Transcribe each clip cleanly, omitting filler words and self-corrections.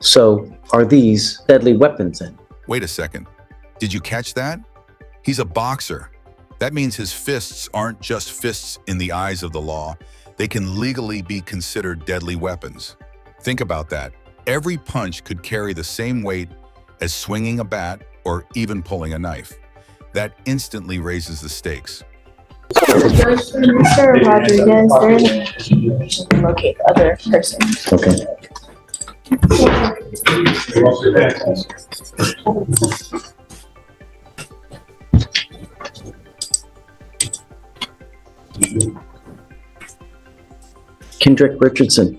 So, are these deadly weapons then? Wait a second. Did you catch that? He's a boxer. That means his fists aren't just fists in the eyes of the law. They can legally be considered deadly weapons. Think about that. Every punch could carry the same weight as swinging a bat or even pulling a knife. That instantly raises the stakes. Mr. Rodriguez, there is information to locate the other person. Okay. Kendrick Richardson.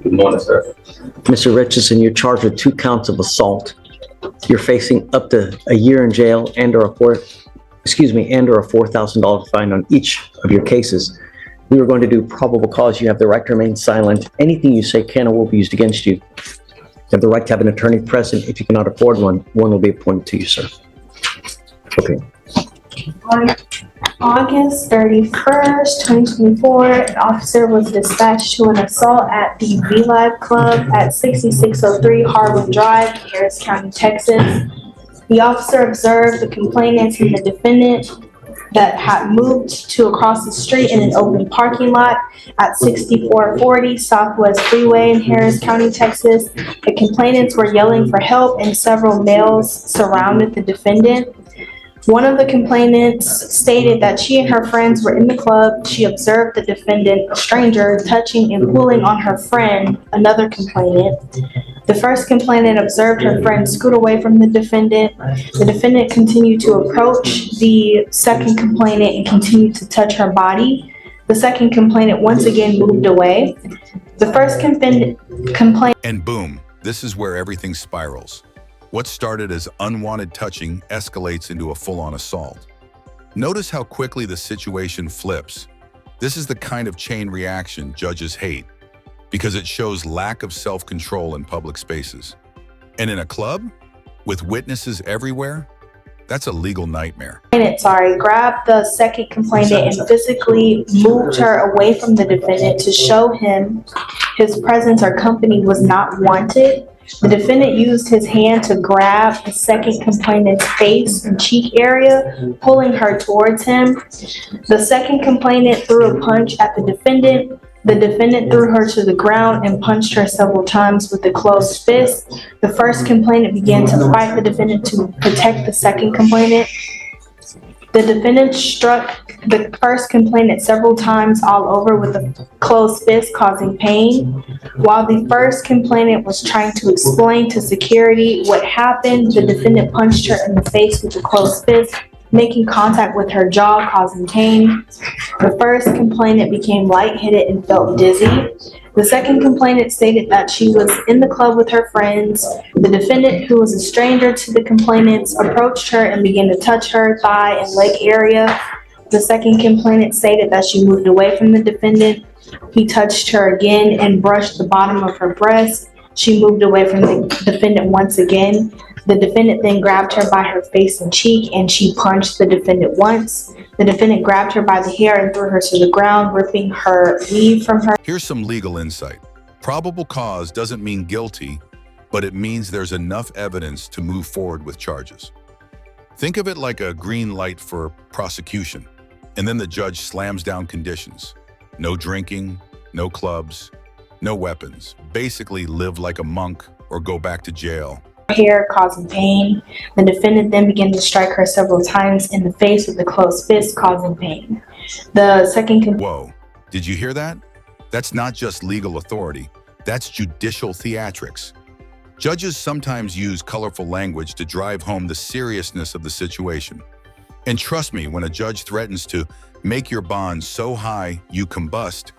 Good morning, sir. Mr. Richardson, you're charged with 2 counts of assault. You're facing up to a year in jail and or a $4,000 fine on each of your cases. We are going to do probable cause. You have the right to remain silent. Anything you say can or will be used against you. You have the right to have an attorney present. If you cannot afford one will be appointed to you, sir. Okay. On August 31st, 2024, an officer was dispatched to an assault at the Vlive Club at 6603 Harwood Drive, Harris County, Texas. The officer observed the complainants and the defendant that had moved to across the street in an open parking lot at 6440 Southwest Freeway in Harris County, Texas. The complainants were yelling for help and several males surrounded the defendant. One of the complainants stated that she and her friends were in the club. She observed the defendant, a stranger, touching and pulling on her friend, another complainant. The first complainant observed her friend scoot away from the defendant. The defendant continued to approach the second complainant and continued to touch her body. The second complainant once again moved away. The first complainant. And boom, this is where everything spirals. What started as unwanted touching escalates into a full-on assault. Notice how quickly the situation flips. This is the kind of chain reaction judges hate, because it shows lack of self-control in public spaces. And in a club, with witnesses everywhere, that's a legal nightmare. Grabbed the second complainant and physically moved her away from the defendant to show him his presence or company was not wanted. The defendant used his hand to grab the second complainant's face and cheek area, pulling her towards him. The second complainant threw a punch at the defendant. The defendant threw her to the ground and punched her several times with a closed fist. The first complainant began to fight the defendant to protect the second complainant. The defendant struck the first complainant several times all over with a closed fist, causing pain. While the first complainant was trying to explain to security what happened, the defendant punched her in the face with a closed fist, making contact with her jaw, causing pain. The first complainant became lightheaded and felt dizzy. The second complainant stated that she was in the club with her friends. The defendant, who was a stranger to the complainants, approached her and began to touch her thigh and leg area. The second complainant stated that she moved away from the defendant. He touched her again and brushed the bottom of her breast. She moved away from the defendant once again. The defendant then grabbed her by her face and cheek, and she punched the defendant once. The defendant grabbed her by the hair and threw her to the ground, ripping her weave from her. Here's some legal insight. Probable cause doesn't mean guilty, but it means there's enough evidence to move forward with charges. Think of it like a green light for prosecution, and then the judge slams down conditions. No drinking, no clubs, no weapons. Basically live like a monk or go back to jail. Hair, causing pain. The defendant then began to strike her several times in the face with a closed fist, causing pain. The second Whoa, did you hear that? That's not just legal authority, that's judicial theatrics. Judges sometimes use colorful language to drive home the seriousness of the situation. And trust me, when a judge threatens to make your bond so high you combust,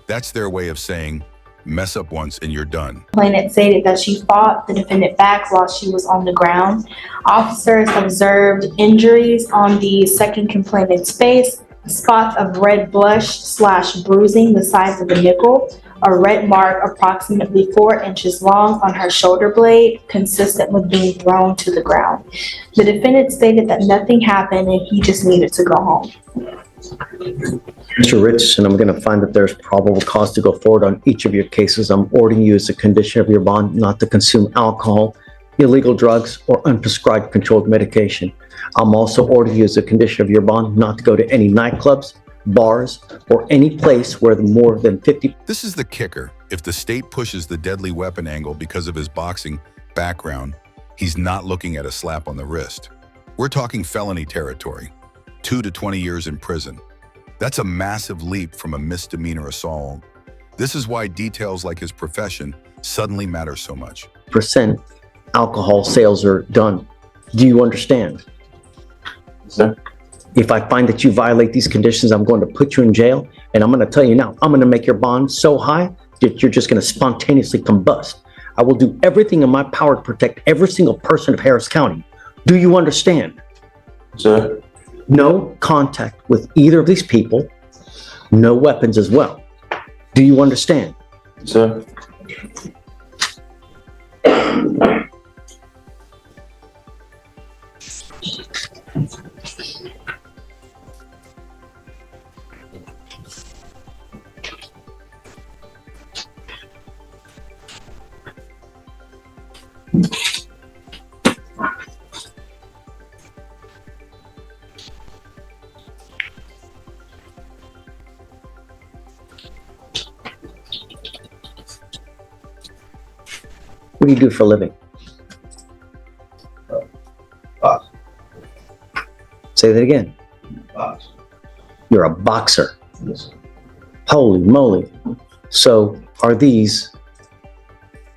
that's their way of saying, mess up once and you're done. Complainant stated that she fought the defendant back while she was on the ground. Officers observed injuries on the second complainant's face, spots of red blush/bruising the size of a nickel, a red mark approximately 4 inches long on her shoulder blade, consistent with being thrown to the ground. The defendant stated that nothing happened and he just needed to go home. Mr. Richardson, I'm going to find that there's probable cause to go forward on each of your cases. I'm ordering you as a condition of your bond not to consume alcohol, illegal drugs, or unprescribed controlled medication. I'm also ordering you as a condition of your bond not to go to any nightclubs, bars, or any place where more than 50. This is the kicker. If the state pushes the deadly weapon angle because of his boxing background, he's not looking at a slap on the wrist. We're talking felony territory, 2 to 20 years in prison. That's a massive leap from a misdemeanor assault. This is why details like his profession suddenly matter so much. Percent alcohol sales are done. Do you understand? Sir? If I find that you violate these conditions, I'm going to put you in jail. And I'm going to tell you now, I'm going to make your bond so high that you're just going to spontaneously combust. I will do everything in my power to protect every single person of Harris County. Do you understand? Sir? No contact with either of these people, no weapons as well. Do you understand? Sir? What do you do for a living? Box. Say that again. Box. You're a boxer. Yes. Holy moly. So are these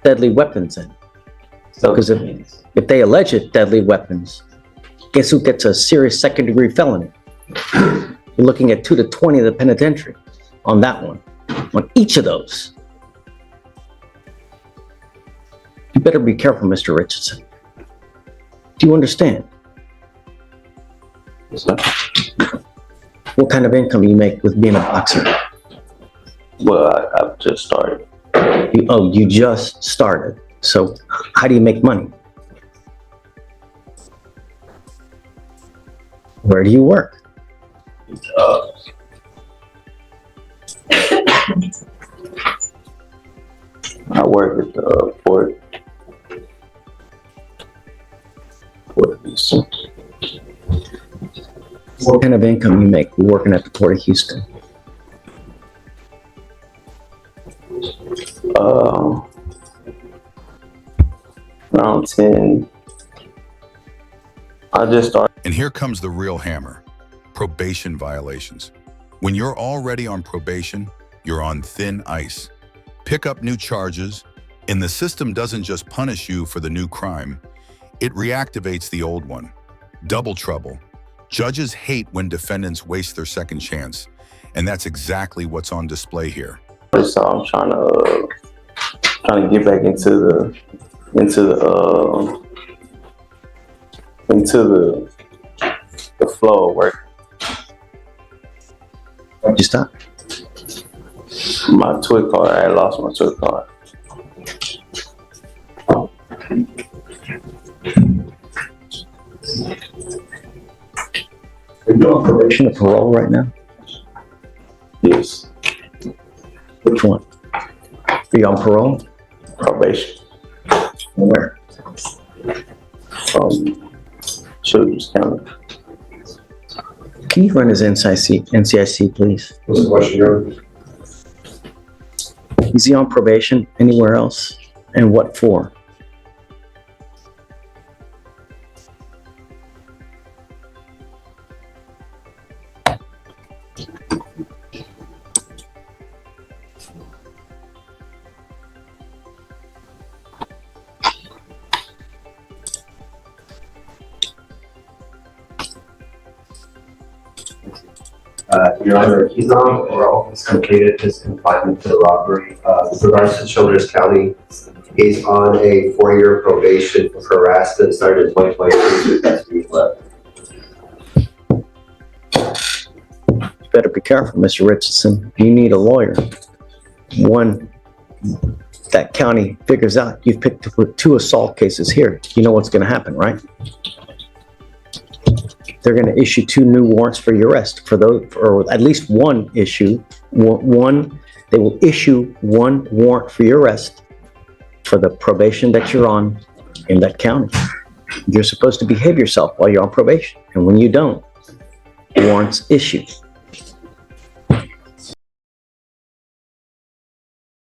deadly weapons then? Because if they allege it deadly weapons, guess who gets a serious second-degree felony? You're looking at 2 to 20 of the penitentiary on that one, on each of those. You better be careful, Mr. Richardson. Do you understand? Yes, sir. What kind of income you make with being a boxer? Well, I've just started. You just started. So how do you make money? Where do you work? I work at the Port Houston. What kind of income you make working at the Port of Houston? Around 10. I just started. And here comes the real hammer: probation violations. When you're already on probation, you're on thin ice. Pick up new charges, and the system doesn't just punish you for the new crime, it reactivates the old one. Double trouble. Judges hate when defendants waste their second chance, and that's exactly what's on display here. So I'm trying to get back into the flow of work. Why'd you stop? My Twit card, I had lost my Twit card. Are you on probation or parole right now? Yes, Which one? Are you on parole? probation. Where? Children's County. Can you run his NCIC, please? What's the question, Your Honor? Is he on probation anywhere else? And what for? Your Honor, he's on parole. He's completed his confinement to the robbery. With regards to Children's County, he's on a 4-year probation for harassment started in 2022. That's being left. You better be careful, Mr. Richardson. You need a lawyer. One that county figures out you've picked up with 2 assault cases here. You know what's going to happen, right? they're going to issue 2 new warrants for your arrest for those, or at least one issue. They will issue 1 warrant for your arrest for the probation that you're on in that county. You're supposed to behave yourself while you're on probation, and when you don't, warrants issued.